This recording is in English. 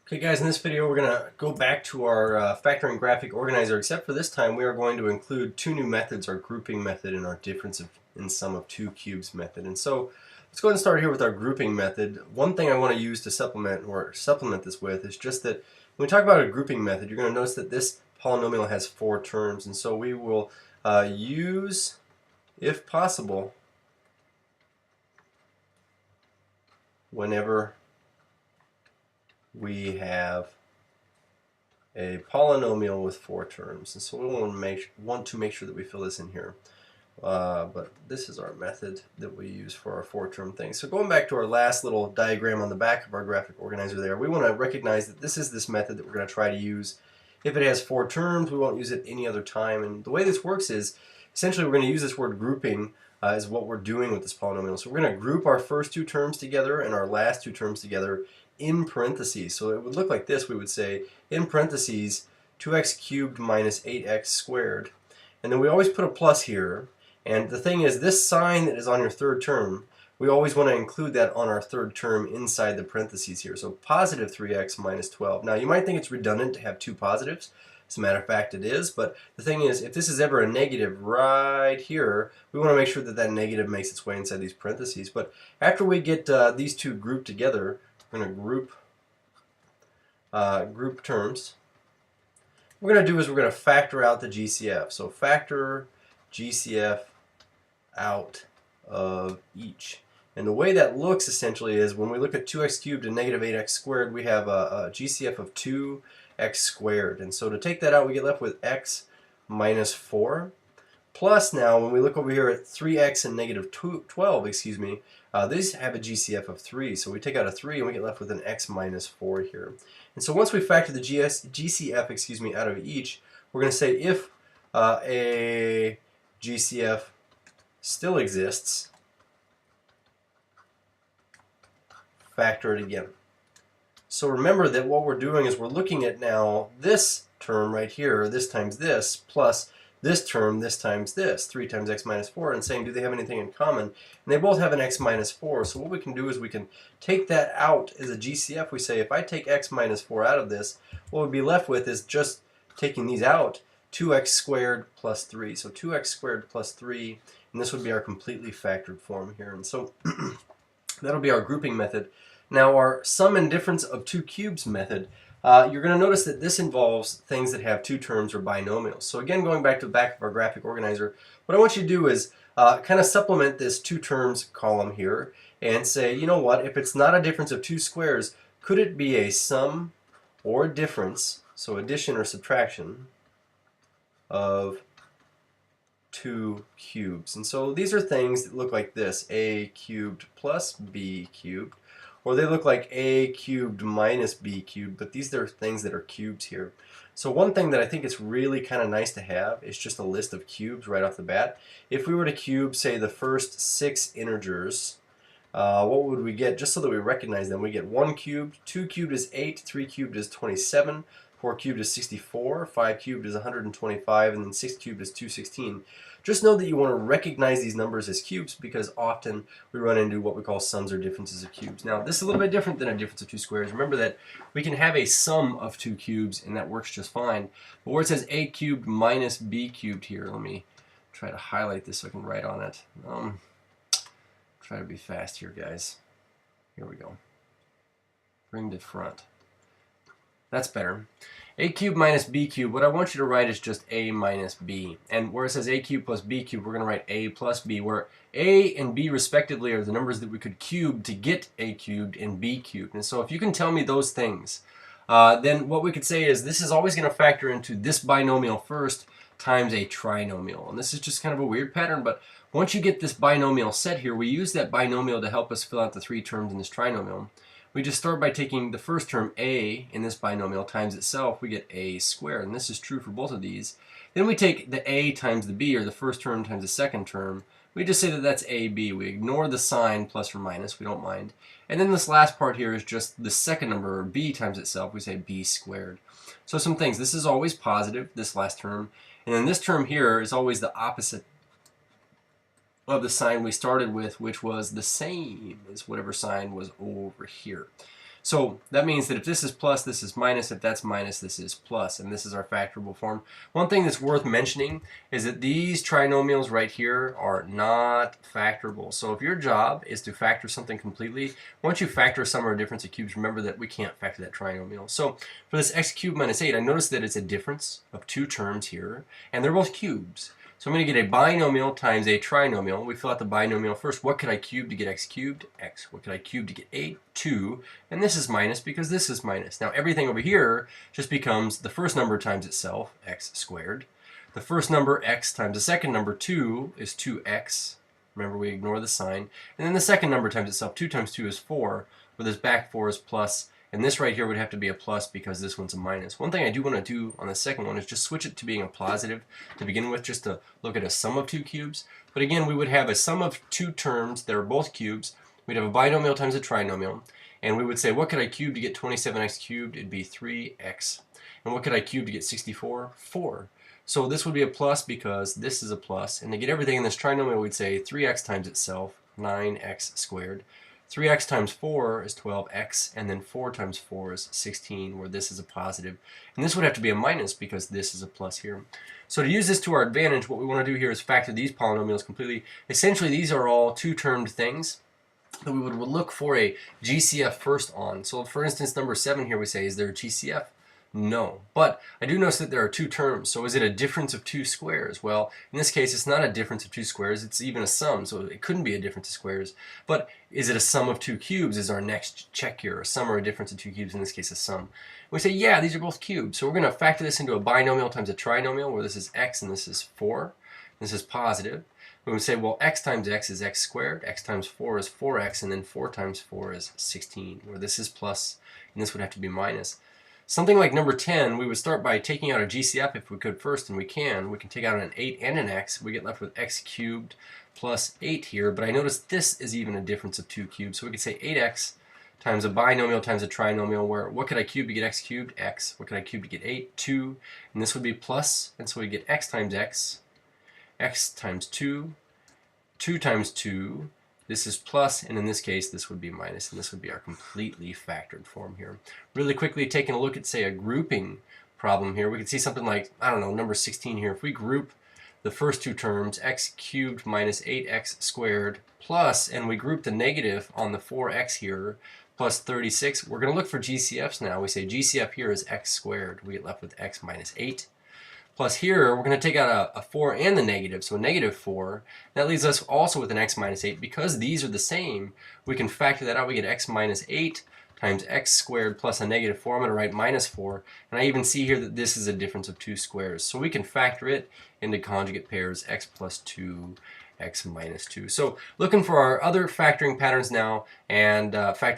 Okay guys, in this video we're going to go back to our factoring graphic organizer, except for this time we are going to include two new methods, our grouping method and our difference in sum of two cubes method. And so let's go ahead and start here with our grouping method. One thing I want to use to supplement this with is just that when we talk about a grouping method, you're going to notice that this polynomial has four terms, and so we will use, if possible, whenever we have a polynomial with four terms. And so we want to make sure that we fill this in here. But this is our method that we use for our four-term thing. So going back to our last little diagram on the back of our graphic organizer there, we want to recognize that this is this method that we're going to try to use. If it has four terms, we won't use it any other time. And the way this works is, essentially we're going to use this word grouping is what we're doing with this polynomial. So we're going to group our first two terms together and our last two terms together in parentheses. So it would look like this. We would say, in parentheses, 2x cubed minus 8x squared. And then we always put a plus here. And the thing is, this sign that is on your third term, we always want to include that on our third term inside the parentheses here. So positive 3x minus 12. Now you might think it's redundant to have two positives. As a matter of fact, it is. But the thing is, if this is ever a negative right here, we want to make sure that that negative makes its way inside these parentheses. But after we get these two grouped together, we're going to group terms. What we're going to do is we're going to factor out the GCF. So factor GCF out of each. And the way that looks essentially is when we look at 2x cubed and negative 8x squared, we have a GCF of 2x squared. And so to take that out, we get left with x minus 4. Plus now, when we look over here at 3x and negative 12, these have a GCF of 3. So we take out a 3 and we get left with an x minus 4 here. And so once we factor the GCF out of each, we're going to say if a GCF still exists, factor it again. So remember that what we're doing is we're looking at now this term right here, this times this, plus this term, this times this, 3 times x minus 4, and saying, do they have anything in common? And they both have an x minus 4. So what we can do is we can take that out as a GCF. We say, if I take x minus 4 out of this, what we'd be left with is just taking these out, 2x squared plus 3. So 2x squared plus 3, and this would be our completely factored form here. And so that'll be our grouping method. Now our sum and difference of two cubes method, you're going to notice that this involves things that have two terms or binomials. So again, going back to the back of our graphic organizer, what I want you to do is kind of supplement this two terms column here and say, you know what, if it's not a difference of two squares, could it be a sum or difference, so addition or subtraction, of two cubes? And so these are things that look like this, a cubed plus b cubed, or they look like a cubed minus b cubed, but these are things that are cubes here. So one thing that I think is really kind of nice to have is just a list of cubes right off the bat. If we were to cube, say, the first 6 integers, what would we get? Just so that we recognize them, we get 1 cubed, 2 cubed is 8, 3 cubed is 27, 4 cubed is 64, 5 cubed is 125, and then 6 cubed is 216. Just know that you want to recognize these numbers as cubes because often we run into what we call sums or differences of cubes. Now, this is a little bit different than a difference of two squares. Remember that we can have a sum of two cubes, and that works just fine. But where it says a cubed minus b cubed here, let me try to highlight this so I can write on it. Try to be fast here, guys. Here we go. Bring to front. That's better. A cubed minus b cubed, what I want you to write is just a minus b. And where it says a cubed plus b cubed, we're going to write a plus b, where a and b respectively are the numbers that we could cube to get a cubed and b cubed. And so if you can tell me those things, then what we could say is this is always going to factor into this binomial first times a trinomial. And this is just kind of a weird pattern, but once you get this binomial set here, we use that binomial to help us fill out the three terms in this trinomial. We just start by taking the first term, a, in this binomial times itself, we get a squared, and this is true for both of these. Then we take the a times the b, or the first term times the second term. We just say that that's ab. We ignore the sign plus or minus, we don't mind. And then this last part here is just the second number, or b times itself, we say b squared. So some things, this is always positive, this last term, and then this term here is always the opposite of the sign we started with, which was the same as whatever sign was over here. So that means that if this is plus, this is minus. If that's minus, this is plus. And this is our factorable form. One thing that's worth mentioning is that these trinomials right here are not factorable. So if your job is to factor something completely, once you factor a sum or a difference of cubes, remember that we can't factor that trinomial. So for this x cubed minus 8, I notice that it's a difference of two terms here, and they're both cubes. So I'm going to get a binomial times a trinomial. We fill out the binomial first. What could I cube to get x cubed? X. What could I cube to get 8? 2. And this is minus because this is minus. Now everything over here just becomes the first number times itself, x squared. The first number, x, times the second number, 2, is 2x. Remember, we ignore the sign. And then the second number times itself, 2 times 2 is 4, where this back 4 is plus. And this right here would have to be a plus because this one's a minus. One thing I do want to do on the second one is just switch it to being a positive to begin with, just to look at a sum of two cubes. But again, we would have a sum of two terms that are both cubes. We'd have a binomial times a trinomial. And we would say, what could I cube to get 27x cubed? It'd be 3x. And what could I cube to get 64? 4. So this would be a plus because this is a plus. And to get everything in this trinomial, we'd say 3x times itself, 9x squared. 3x times 4 is 12x, and then 4 times 4 is 16, where this is a positive. And this would have to be a minus because this is a plus here. So to use this to our advantage, what we want to do here is factor these polynomials completely. Essentially, these are all two-termed things that we would look for a GCF first on. So for instance, number 7 here we say, is there a GCF? No. But I do notice that there are two terms. So is it a difference of two squares? Well, in this case, it's not a difference of two squares. It's even a sum, so it couldn't be a difference of squares. But is it a sum of two cubes is our next check here. A sum or a difference of two cubes, in this case, a sum. We say, yeah, these are both cubes. So we're going to factor this into a binomial times a trinomial, where this is x and this is 4. This is positive. We would say, well, x times x is x squared. X times 4 is 4x, and then 4 times 4 is 16, where this is plus, and this would have to be minus. Something like number 10, we would start by taking out a GCF if we could first, and we can. We can take out an 8 and an x. We get left with x cubed plus 8 here, but I notice this is even a difference of two cubes. So we could say 8x times a binomial times a trinomial, where what could I cube to get x cubed? X. What could I cube to get 8? 2. And this would be plus, and so we get x times x times 2, 2 times 2. This is plus, and in this case, this would be minus, and this would be our completely factored form here. Really quickly, taking a look at, say, a grouping problem here, we could see something like, I don't know, number 16 here. If we group the first two terms, x cubed minus 8x squared, plus, and we group the negative on the 4x here, plus 36, we're going to look for GCFs now. We say GCF here is x squared. We get left with x minus 8. Plus here, we're going to take out a 4 and the negative, so a negative 4. That leaves us also with an x minus 8. Because these are the same, we can factor that out. We get x minus 8 times x squared plus a negative 4. I'm going to write minus 4. And I even see here that this is a difference of two squares. So we can factor it into conjugate pairs, x plus 2, x minus 2. So looking for our other factoring patterns now, and factoring